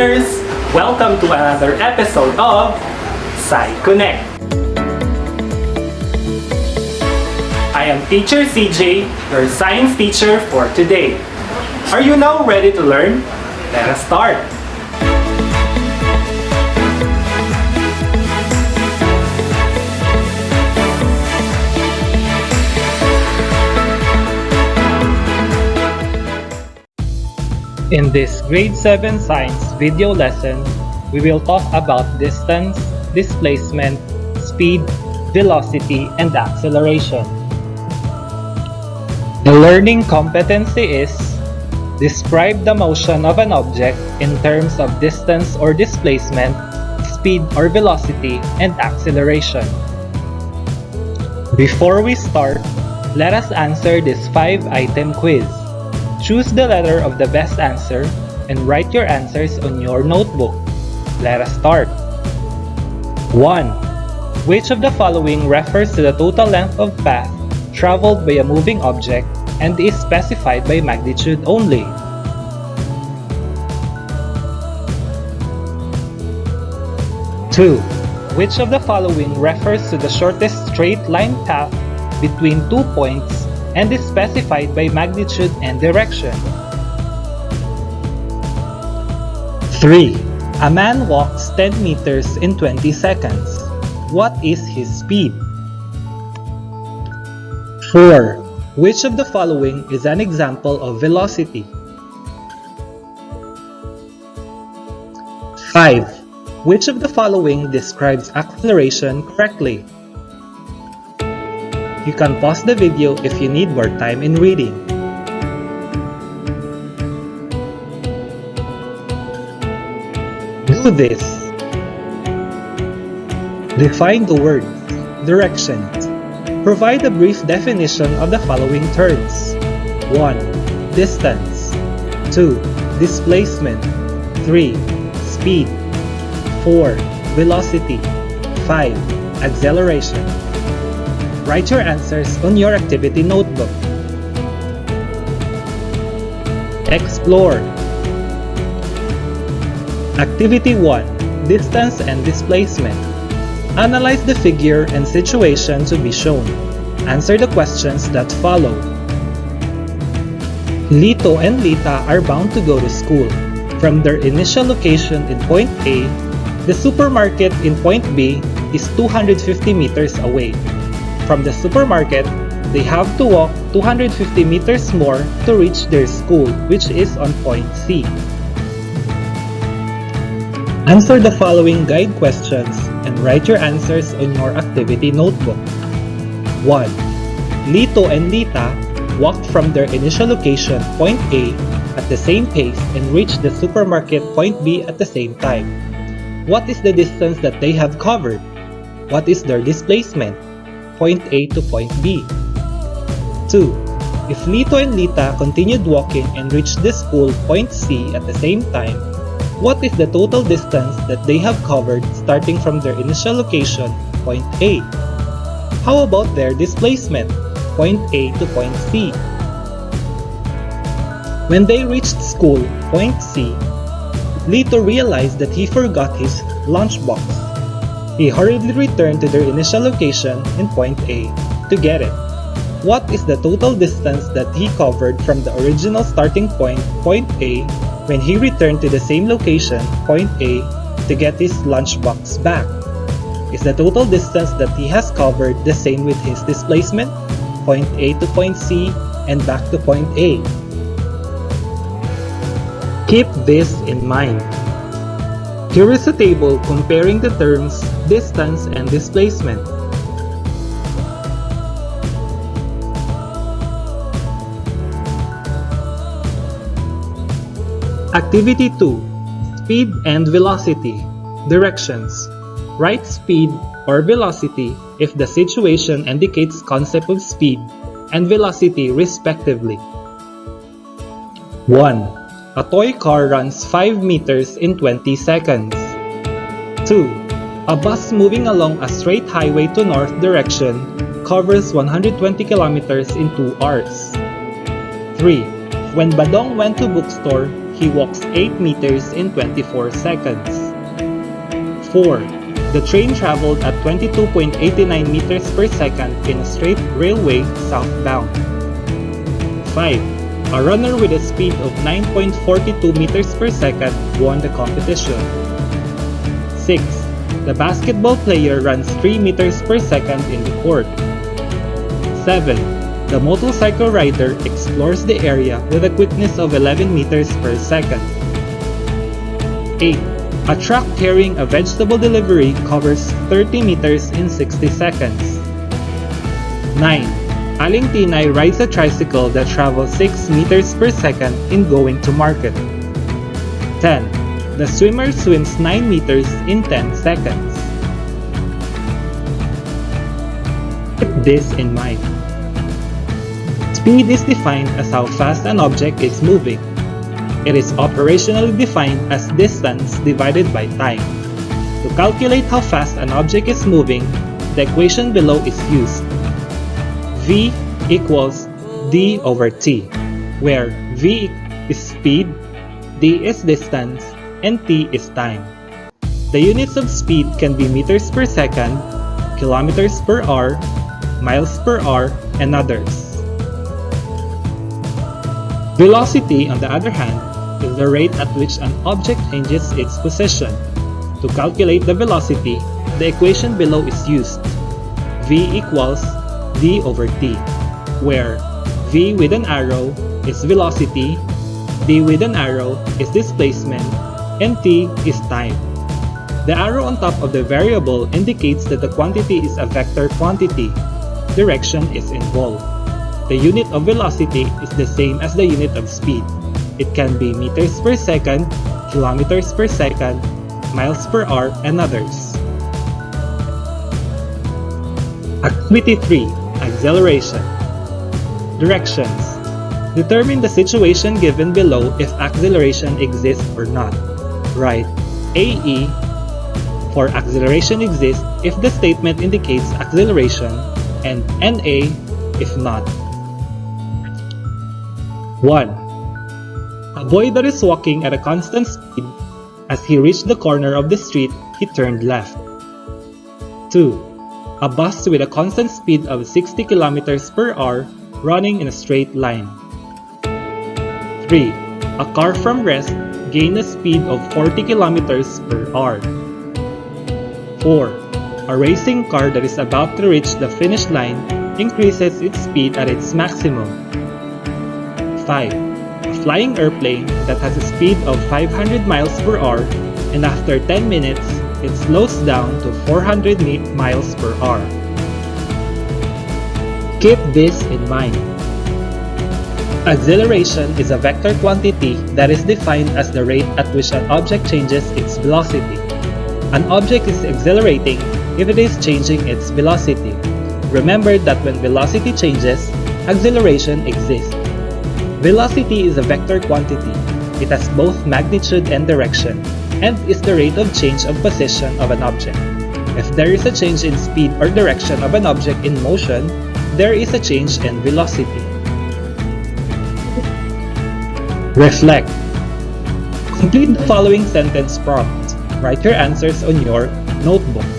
learners! Welcome to another episode of Sci-Connect. I am Teacher CJ, your science teacher for today. Are you now ready to learn? Let us start! In this Grade 7 Science video lesson, we will talk about distance, displacement, speed, velocity, and acceleration. The learning competency is describe the motion of an object in terms of distance or displacement, speed or velocity, and acceleration. Before we start, let us answer this 5-item quiz. Choose the letter of the best answer and write your answers on your notebook. Let us start. 1. Which of the following refers to the total length of path traveled by a moving object and is specified by magnitude only? Two. Which of the following refers to the shortest straight line path between 2 points and is specified by magnitude and direction? 3. A man walks 10 meters in 20 seconds. What is his speed? 4. Which of the following is an example of velocity? 5. Which of the following describes acceleration correctly? You can pause the video if you need more time in reading. Do this. Define the words directions. Provide a brief definition of the following terms. 1. Distance. 2. Displacement. 3. Speed. 4. Velocity. 5. Acceleration. Write your answers on your activity notebook. Explore. Activity 1. Distance and displacement. Analyze the figure and situation to be shown. Answer the questions that follow. Lito and Lita are bound to go to school. From their initial location in point A, the supermarket in point B is 250 meters away. From the supermarket, they have to walk 250 meters more to reach their school, which is on point C. Answer the following guide questions and write your answers on your activity notebook. 1. Lito and Lita walked from their initial location, point A, at the same pace and reached the supermarket, point B, at the same time. What is the distance that they have covered? What is their displacement? Point A to point B. 2. If Lito and Lita continued walking and reached the school point C at the same time, what is the total distance that they have covered starting from their initial location, point A? How about their displacement, point A to point C? When they reached school, point C, Lito realized that he forgot his lunchbox. He hurriedly returned to their initial location in point A to get it. What is the total distance that he covered from the original starting point, point A, when he returned to the same location, point A, to get his lunchbox back? Is the total distance that he has covered the same with his displacement, point A to point C, and back to point A? Keep this in mind. Here is a table comparing the terms distance and displacement. Activity 2. Speed and velocity. Directions. Write speed or velocity if the situation indicates concept of speed and velocity respectively. 1. A toy car runs 5 meters in 20 seconds. 2. A bus moving along a straight highway to north direction covers 120 kilometers in 2 hours. 3. When Badong went to bookstore, he walks 8 meters in 24 seconds. 4. The train traveled at 22.89 meters per second in a straight railway southbound. 5. A runner with a speed of 9.42 meters per second won the competition. 6. The basketball player runs 3 meters per second in the court. 7. The motorcycle rider explores the area with a quickness of 11 meters per second. 8. A truck carrying a vegetable delivery covers 30 meters in 60 seconds. 9. Aling Tinay rides a tricycle that travels 6 meters per second in going to market. 10. The swimmer swims 9 meters in 10 seconds. Keep this in mind. Speed is defined as how fast an object is moving. It is operationally defined as distance divided by time. To calculate how fast an object is moving, the equation below is used. V equals d over t, where v is speed, d is distance, and t is time. The units of speed can be meters per second, kilometers per hour, miles per hour, and others. Velocity, on the other hand, is the rate at which an object changes its position. To calculate the velocity, the equation below is used. V equals d over t, where v with an arrow is velocity, d with an arrow is displacement, and t is time. The arrow on top of the variable indicates that the quantity is a vector quantity. Direction is involved. The unit of velocity is the same as the unit of speed. It can be meters per second, kilometers per second, miles per hour, and others. Activity 3. Acceleration. Directions. Determine the situation given below if acceleration exists or not. Write AE for acceleration exists if the statement indicates acceleration, and NA if not. 1. A boy that is walking at a constant speed. As he reached the corner of the street, he turned left. 2. A bus with a constant speed of 60 kilometers per hour running in a straight line. 3. A car from rest gained a speed of 40 kilometers per hour. 4. A racing car that is about to reach the finish line increases its speed at its maximum. 5. A flying airplane that has a speed of 500 miles per hour, and after 10 minutes, it slows down to 400 miles per hour. Keep this in mind. Acceleration is a vector quantity that is defined as the rate at which an object changes its velocity. An object is accelerating if it is changing its velocity. Remember that when velocity changes, acceleration exists. Velocity is a vector quantity. It has both magnitude and direction, and is the rate of change of position of an object. If there is a change in speed or direction of an object in motion, there is a change in velocity. Reflect. Complete the following sentence prompt. Write your answers on your notebook.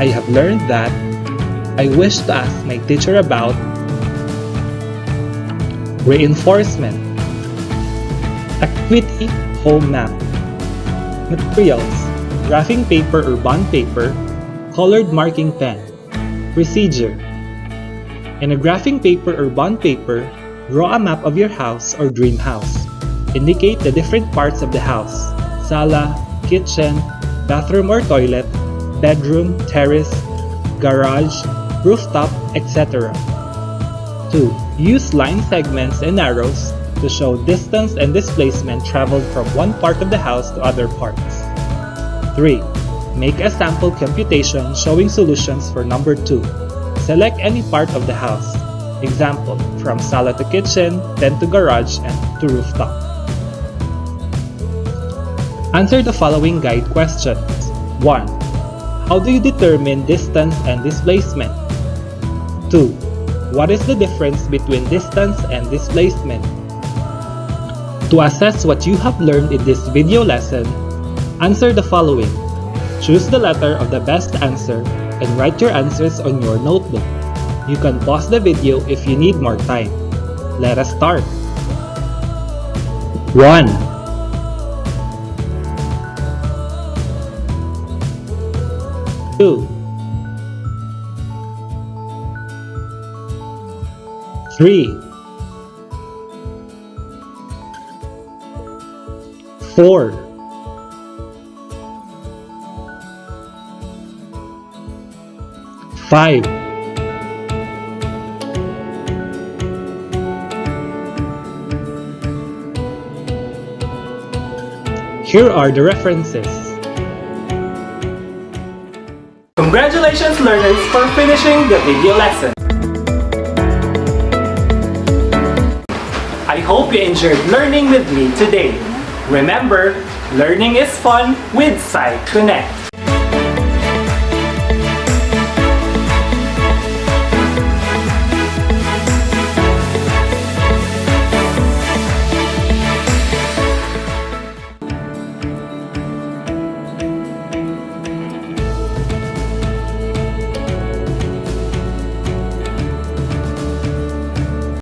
I have learned that. I wish to ask my teacher about. Reinforcement. Activity home map. Materials: graphing paper or bond paper, colored marking pen. Procedure: in a graphing paper or bond paper, draw a map of your house or dream house. Indicate the different parts of the house: sala, kitchen, bathroom or toilet, bedroom, terrace, garage, rooftop, etc. 2. Use line segments and arrows to show distance and displacement traveled from one part of the house to other parts. 3. Make a sample computation showing solutions for number 2. Select any part of the house. Example, from sala to kitchen, then to garage, and to rooftop. Answer the following guide questions. 1. How do you determine distance and displacement? 2. What is the difference between distance and displacement? To assess what you have learned in this video lesson, answer the following. Choose the letter of the best answer and write your answers on your notebook. You can pause the video if you need more time. Let us start. 1. Two. 3. 4. 5. 6. Here are the references. Congratulations learners for finishing the video lesson. I hope you enjoyed learning with me today. Remember, learning is fun with Sci-Connect.